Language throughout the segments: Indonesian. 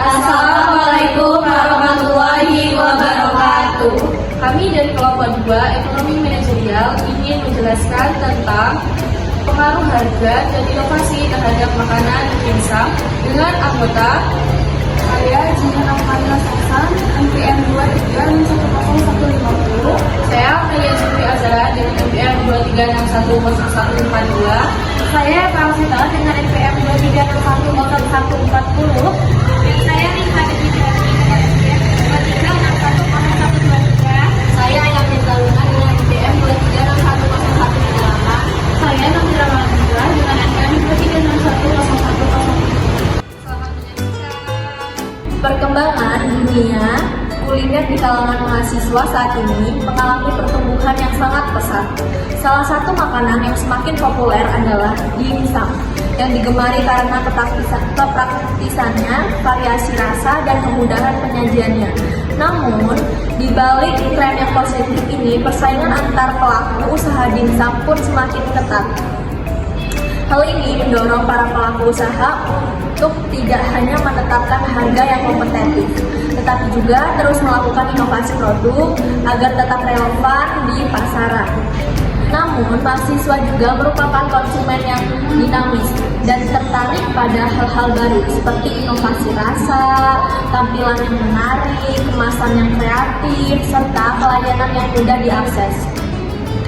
Assalamualaikum warahmatullahi wabarakatuh. Kami dari kelompok 2 Ekonomi Manajerial ingin menjelaskan tentang pengaruh harga dan inovasi terhadap makanan dimsum dengan anggota Saya Jumana Fadila Sasan, NPM 236150. saya Melia Zufri Azara dengan NPM 23610142. Saya Prausita dengan NPM 23610140. Dan saya Rima Devidrati dengan NPM 23610123. Saya Yakin Taluna dengan NPM 23610118. Saya Nabila Malandra dengan NPM 23610103. Selamat menyaksikan. Perkembangan dunia kuliner di kalangan mahasiswa saat ini mengalami pertumbuhan yang sangat pesat. Salah satu makanan yang semakin populer adalah dimsum, yang digemari karena kepraktisannya, variasi rasa, dan kemudahan penyajiannya. Namun, di balik tren yang positif ini, persaingan antar pelaku usaha dimsum pun semakin ketat. Hal ini mendorong para pelaku usaha untuk tidak hanya menetapkan harga yang kompetitif, tetapi juga terus melakukan inovasi produk agar tetap relevan di pasaran. Namun, mahasiswa juga merupakan konsumen yang dinamis dan tertarik pada hal-hal baru seperti inovasi rasa, tampilan yang menarik, kemasan yang kreatif, serta pelayanan yang mudah diakses.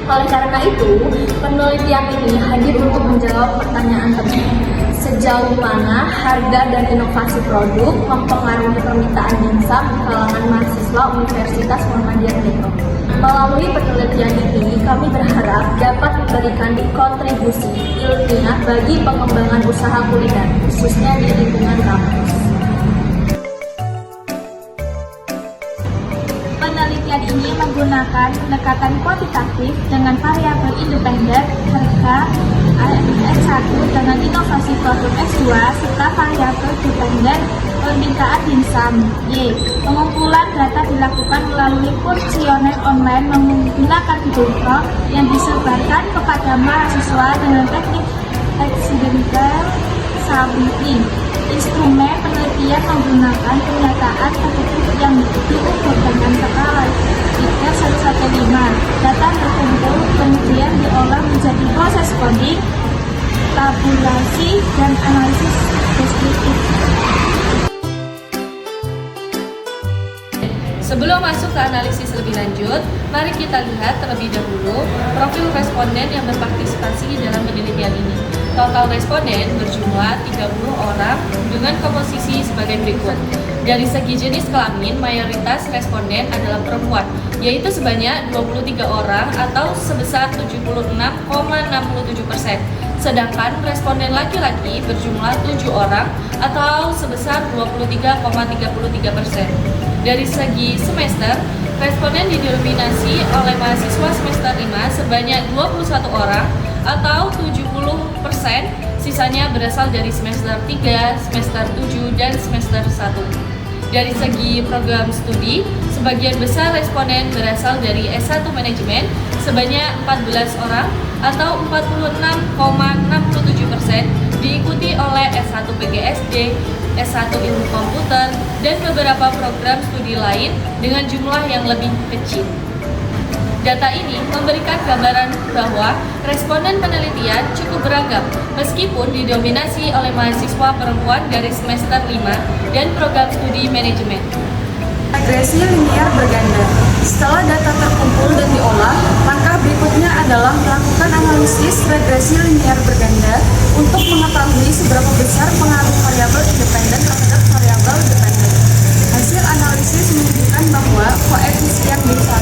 Oleh karena itu, penelitian ini hadir untuk menjawab pertanyaan penting. Sejauh mana harga dan inovasi produk mempengaruhi permintaan dimsum di kalangan mahasiswa Universitas Muhammadiyah Depok. Melalui penelitian ini, kami berharap dapat memberikan kontribusi ilmiah bagi pengembangan usaha kuliner, khususnya di lingkungan kampus. Penelitian ini menggunakan pendekatan kuantitatif dengan variabel independen, harga S1 dengan inovasi produk S2, serta variabel dependen permintaan dimsum. Y. Pengumpulan data dilakukan melalui kuesioner online menggunakan Google yang disebarkan kepada mahasiswa dengan teknik accidental sampling. Instrumen penelitian menggunakan pernyataan tertutup yang diukur dengan skala Likert 1-5. Data terkumpul kemudian diolah menjadi proses coding, tabulasi, dan analisis deskriptif. Sebelum masuk ke analisis lebih lanjut, mari kita lihat terlebih dahulu profil responden yang berpartisipasi dalam penelitian ini. Total responden berjumlah 30 orang dengan komposisi sebagai berikut. Dari segi jenis kelamin, mayoritas responden adalah perempuan, yaitu sebanyak 23 orang atau sebesar 76,67%. Sedangkan responden laki-laki berjumlah 7 orang atau sebesar 23,33%. Dari segi semester, responden didominasi oleh mahasiswa semester 5 sebanyak 21 orang atau 70%, sisanya berasal dari semester 3, semester 7, dan semester 1. Dari segi program studi, sebagian besar responden berasal dari S1 Manajemen sebanyak 14 orang atau 46,67%, diikuti oleh S1 PGSD, S1 Ilmu Komputer, dan beberapa program studi lain dengan jumlah yang lebih kecil. Data ini memberikan gambaran bahwa responden penelitian cukup beragam, meskipun didominasi oleh mahasiswa perempuan dari semester 5 dan program studi manajemen. Regresi linier berganda. Setelah data terkumpul dan diolah, langkah berikutnya adalah melakukan analisis regresi linier berganda untuk mengetahui seberapa besar pengaruh variabel independen terhadap variabel dependen. Hasil analisis menunjukkan bahwa koefisien B1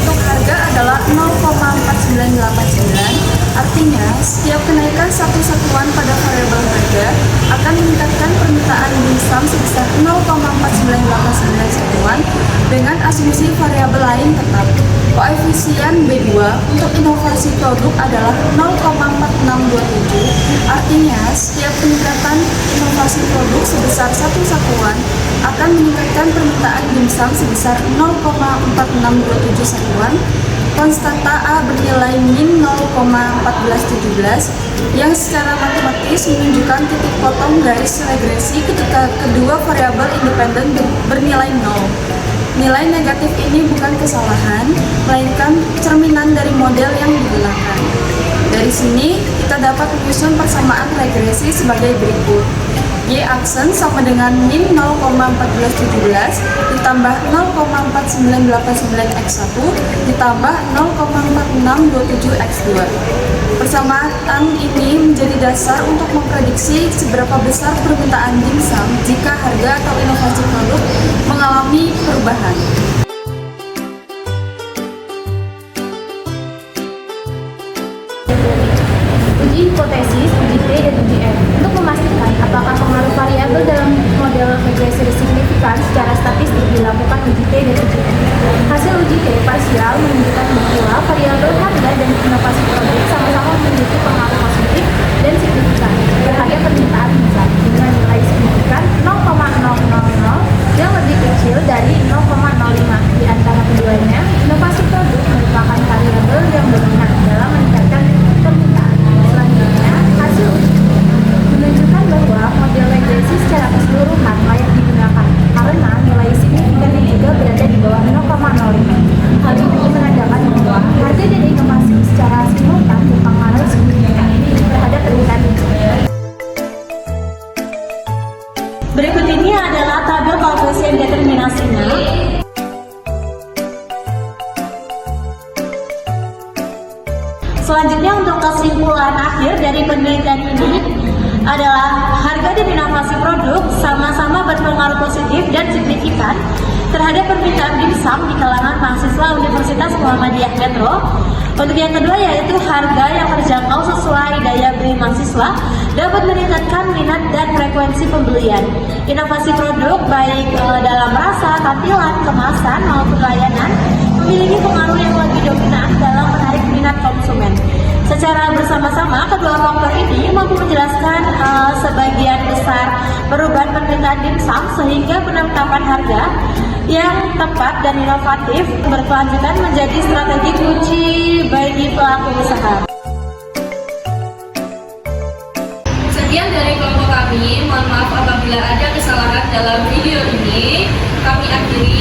untuk harga adalah 0,4989, artinya setiap kenaikan satu satuan pada variabel harga akan meningkatkan permintaan dimsum sebesar 0,4989 satuan dengan asumsi variabel lain tetap. Koefisien B2 untuk inovasi produk adalah 0,4627, artinya setiap peningkatan inovasi produk sebesar satu satuan akan meningkatkan permintaan dimsum sebesar 0,4627 satuan konstanta A bernilai min 0,1417 yang secara matematis menunjukkan titik potong garis regresi ketika kedua variabel independen bernilai 0. Nilai negatif ini bukan kesalahan, melainkan cerminan dari model yang digunakan. Dari sini, kita dapat menyusun persamaan regresi sebagai berikut. Y aksen sama dengan min 0,1417 ditambah 0,4989x1 ditambah 0,4627x2. Persamaan ini menjadi dasar untuk memprediksi seberapa besar permintaan dimsum jika harga atau inovasi produk mengalami perubahan. Uji hipotesis, uji T, dan uji F. Untuk memastikan apakah pengaruh variabel dalam model regresi signifikan secara statistik dilakukan uji T dan uji F. Hasil uji T parsial menunjukkan bahwa variabel harga dan inovasi produk sama-sama memiliki pengaruh positif dan signifikan terhadap permintaan misal dengan nilai signifikan 0,000 yang lebih kecil dari 0,05. Di antara keduanya, inovasi produk merupakan variabel yang dominan dalam meningkatkan permintaan. Selanjutnya, hasil uji menunjukkan bahwa model regresi secara keseluruhan layak digunakan karena nilai signifikannya juga berada di bawah 0,05. Hal ini menandakan bahwa harga dan inovasi secara simultan berpengaruh signifikan terhadap permintaan. Berikut ini adalah tabel koefisien determinasinya. Selanjutnya, untuk kesimpulan akhir dari penelitian ini adalah harga dan inovasi produk sama-sama berpengaruh positif dan signifikan terhadap permintaan dimsum di kalangan mahasiswa Universitas Muhammadiyah Metro. Untuk yang kedua, yaitu harga yang terjangkau sesuai daya beli mahasiswa dapat meningkatkan minat dan frekuensi pembelian. Inovasi produk baik dalam rasa, tampilan, kemasan maupun layanan memiliki pengaruh yang lebih dominan dalam menarik minat konsumen. Secara bersama-sama, kedua faktor ini mampu menjelaskan sebagian besar perubahan permintaan dimsum sehingga penetapan harga yang tepat dan inovatif berkelanjutan menjadi strategi kunci bagi pelaku usaha. Sekian dari kelompok kami, mohon maaf apabila ada kesalahan dalam video ini. Kami akhiri.